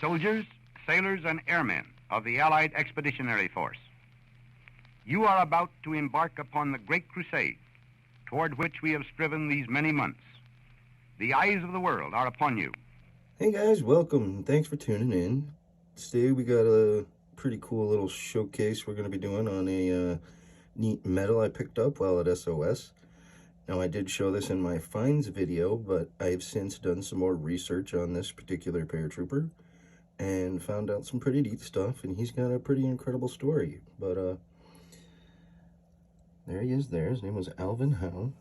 soldiers, sailors, and airmen of the Allied Expeditionary Force. You are about to embark upon the great crusade toward which we have striven these many months. The eyes of the world are upon you. Hey guys, welcome. Thanks for tuning in. Today we got a pretty cool little showcase we're going to be doing on a neat medal I picked up while at SOS. Now I did show this in my finds video, but I've since done some more research on this particular paratrooper and found out some pretty neat stuff, and he's got a pretty incredible story. But there he is there. His name was Alvin Howe.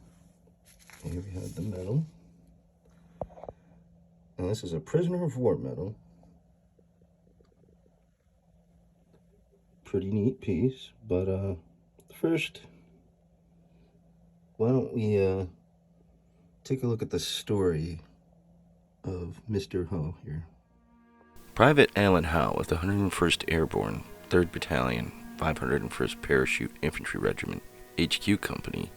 Here we have the medal. And this is a prisoner of war medal. Pretty neat piece. But first, why don't we take a look at the story of Mr. Howe here. Private Alan Howe of the 101st Airborne, 3rd Battalion, 501st Parachute Infantry Regiment, HQ Company,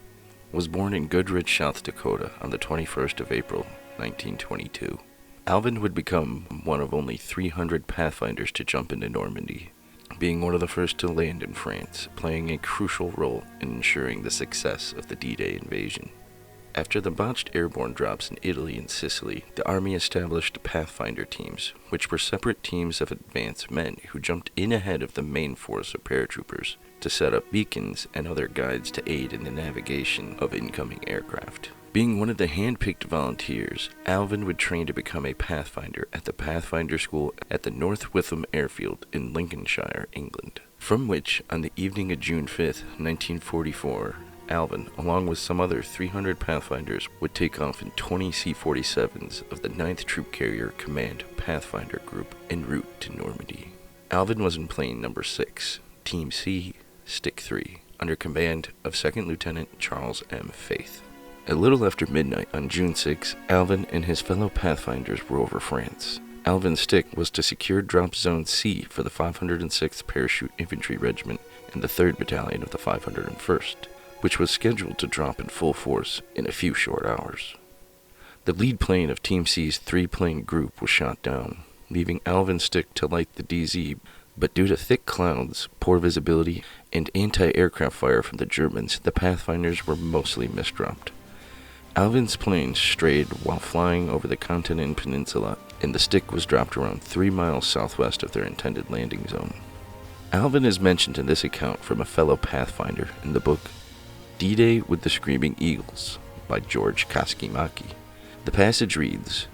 was born in Goodrich, South Dakota on the 21st of April, 1922. Alvin would become one of only 300 Pathfinders to jump into Normandy, being one of the first to land in France, playing a crucial role in ensuring the success of the D-Day invasion. After the botched airborne drops in Italy and Sicily, the Army established Pathfinder teams, which were separate teams of advanced men who jumped in ahead of the main force of paratroopers to set up beacons and other guides to aid in the navigation of incoming aircraft. Being one of the hand-picked volunteers, Alvin would train to become a Pathfinder at the Pathfinder School at the North Witham Airfield in Lincolnshire, England, from which, on the evening of June 5th, 1944, Alvin, along with some other 300 Pathfinders, would take off in 20 C-47s of the 9th Troop Carrier Command Pathfinder Group en route to Normandy. Alvin was in plane number 6, Team C, Stick 3, under command of 2nd Lieutenant Charles M. Faith. A little after midnight on June 6, Alvin and his fellow Pathfinders were over France. Alvin's stick was to secure Drop Zone C for the 506th Parachute Infantry Regiment and the 3rd Battalion of the 501st, which was scheduled to drop in full force in a few short hours. The lead plane of Team C's 3-plane group was shot down, leaving Alvin's stick to light the DZ, but due to thick clouds, poor visibility, and anti-aircraft fire from the Germans, the Pathfinders were mostly misdropped. Alvin's plane strayed while flying over the Continent Peninsula, and the stick was dropped around 3 miles southwest of their intended landing zone. Alvin is mentioned in this account from a fellow Pathfinder in the book D-Day with the Screaming Eagles by George Kaskimaki. The passage reads,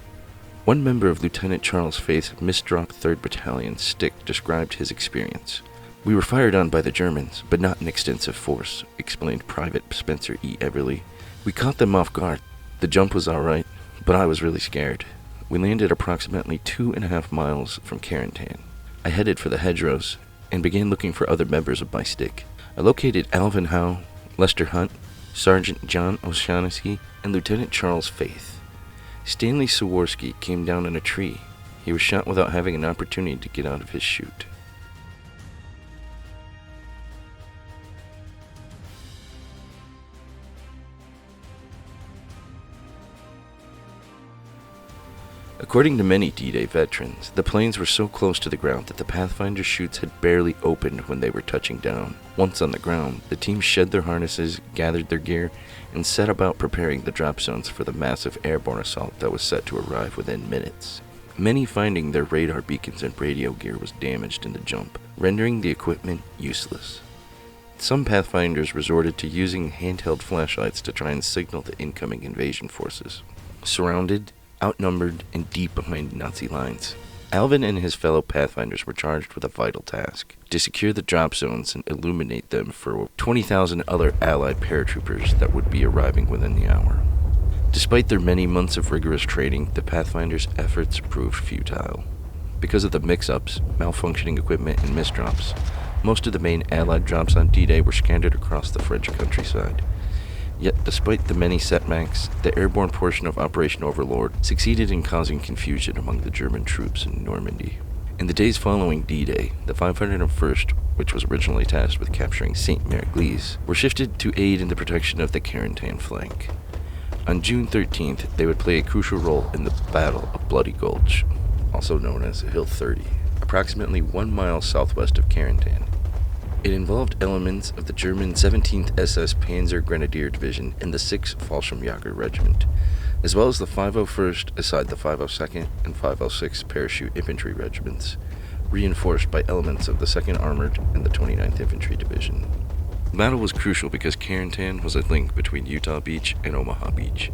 "One member of Lieutenant Charles Faith's misdropped 3rd Battalion stick described his experience. We were fired on by the Germans, but not in extensive force," explained Private Spencer E. Everly. "We caught them off guard. The jump was alright, but I was really scared. We landed approximately 2.5 miles from Carentan. I headed for the hedgerows and began looking for other members of my stick. I located Alvin Howe, Lester Hunt, Sergeant John O'Shaughnessy, and Lieutenant Charles Faith. Stanley Sawarski came down in a tree. He was shot without having an opportunity to get out of his chute." According to many D-Day veterans, the planes were so close to the ground that the Pathfinder chutes had barely opened when they were touching down. Once on the ground, the team shed their harnesses, gathered their gear, and set about preparing the drop zones for the massive airborne assault that was set to arrive within minutes. Many finding their radar beacons and radio gear was damaged in the jump, rendering the equipment useless. Some Pathfinders resorted to using handheld flashlights to try and signal the incoming invasion forces. Surrounded, outnumbered, and deep behind Nazi lines, Alvin and his fellow Pathfinders were charged with a vital task: to secure the drop zones and illuminate them for 20,000 other Allied paratroopers that would be arriving within the hour. Despite their many months of rigorous training, the Pathfinders' efforts proved futile. Because of the mix-ups, malfunctioning equipment, and misdrops, most of the main Allied drops on D-Day were scattered across the French countryside. Yet, despite the many setbacks, the airborne portion of Operation Overlord succeeded in causing confusion among the German troops in Normandy. In the days following D-Day, the 501st, which was originally tasked with capturing Saint-Mère-Église, were shifted to aid in the protection of the Carentan flank. On June 13th, they would play a crucial role in the Battle of Bloody Gulch. also known as Hill 30, approximately 1 mile southwest of Carentan. It involved elements of the German 17th SS Panzer Grenadier Division and the 6th Fallschirmjäger Regiment, as well as the 501st aside the 502nd and 506th Parachute Infantry Regiments, reinforced by elements of the 2nd Armored and the 29th Infantry Division. The battle was crucial because Carentan was a link between Utah Beach and Omaha Beach,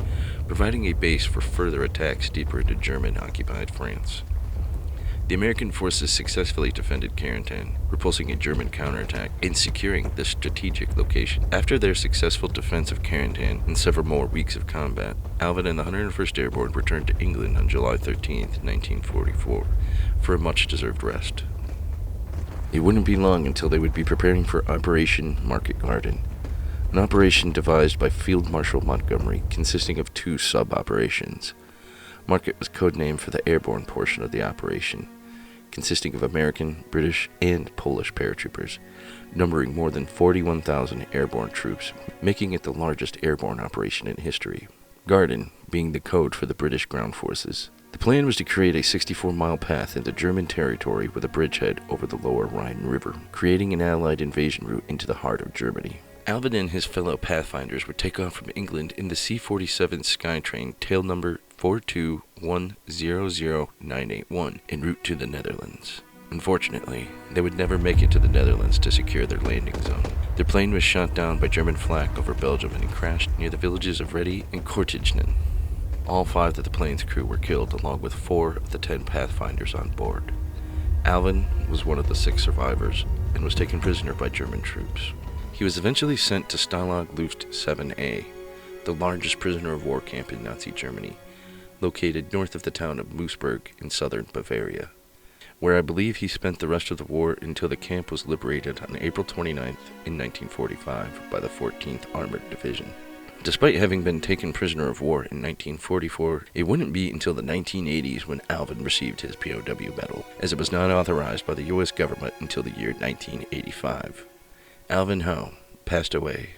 providing a base for further attacks deeper into German-occupied France. The American forces successfully defended Carentan, repulsing a German counterattack and securing this strategic location. After their successful defense of Carentan and several more weeks of combat, Alvin and the 101st Airborne returned to England on July 13, 1944, for a much-deserved rest. It wouldn't be long until they would be preparing for Operation Market Garden, an operation devised by Field Marshal Montgomery consisting of 2 sub-operations. Market was codenamed for the airborne portion of the operation, consisting of American, British, and Polish paratroopers, numbering more than 41,000 airborne troops, making it the largest airborne operation in history. Garden being the code for the British ground forces. The plan was to create a 64-mile path into German territory with a bridgehead over the lower Rhine River, creating an Allied invasion route into the heart of Germany. Alvin and his fellow Pathfinders would take off from England in the C-47 Skytrain tail number 421000981 en route to the Netherlands. Unfortunately, they would never make it to the Netherlands to secure their landing zone. Their plane was shot down by German flak over Belgium and crashed near the villages of Reddy and Kortijnen. All 5 of the plane's crew were killed, along with 4 of the 10 Pathfinders on board. Alvin was one of the 6 survivors and was taken prisoner by German troops. He was eventually sent to Stalag Luft 7A, the largest prisoner of war camp in Nazi Germany, located north of the town of Moosburg in southern Bavaria, where I believe he spent the rest of the war until the camp was liberated on April 29th in 1945 by the 14th Armored Division. Despite having been taken prisoner of war in 1944, it wouldn't be until the 1980s when Alvin received his POW medal, as it was not authorized by the U.S. government until the year 1985. Alvin Howe passed away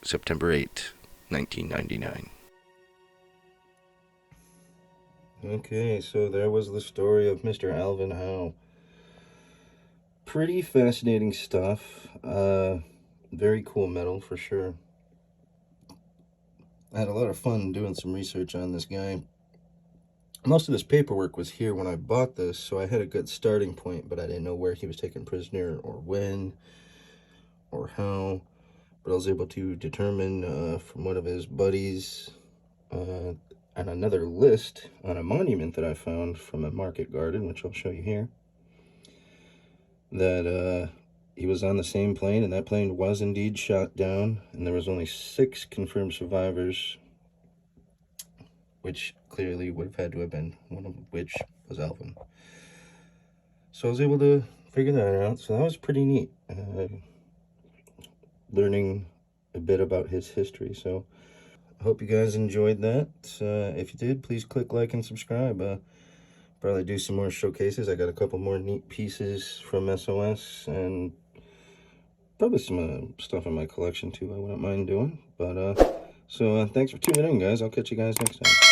September 8, 1999. Okay, so there was the story of Mr. Alvin Howe. Pretty fascinating stuff. Very cool medal for sure. I had a lot of fun doing some research on this guy. Most of this paperwork was here when I bought this, so I had a good starting point, but I didn't know where he was taken prisoner or when or how. But I was able to determine from one of his buddies on another list on a monument that I found from a market garden, which I'll show you here, that he was on the same plane, and that plane was indeed shot down, and there was only 6 confirmed survivors, which clearly would have had to have been, one of which was Alvin. So I was able to figure that out, so that was pretty neat, learning a bit about his history. So I hope you guys enjoyed that. If you did, please click like and subscribe. Probably do some more showcases. I got a couple more neat pieces from SOS, and probably some stuff in my collection too I wouldn't mind doing. But so thanks for tuning in, guys. I'll catch you guys next time.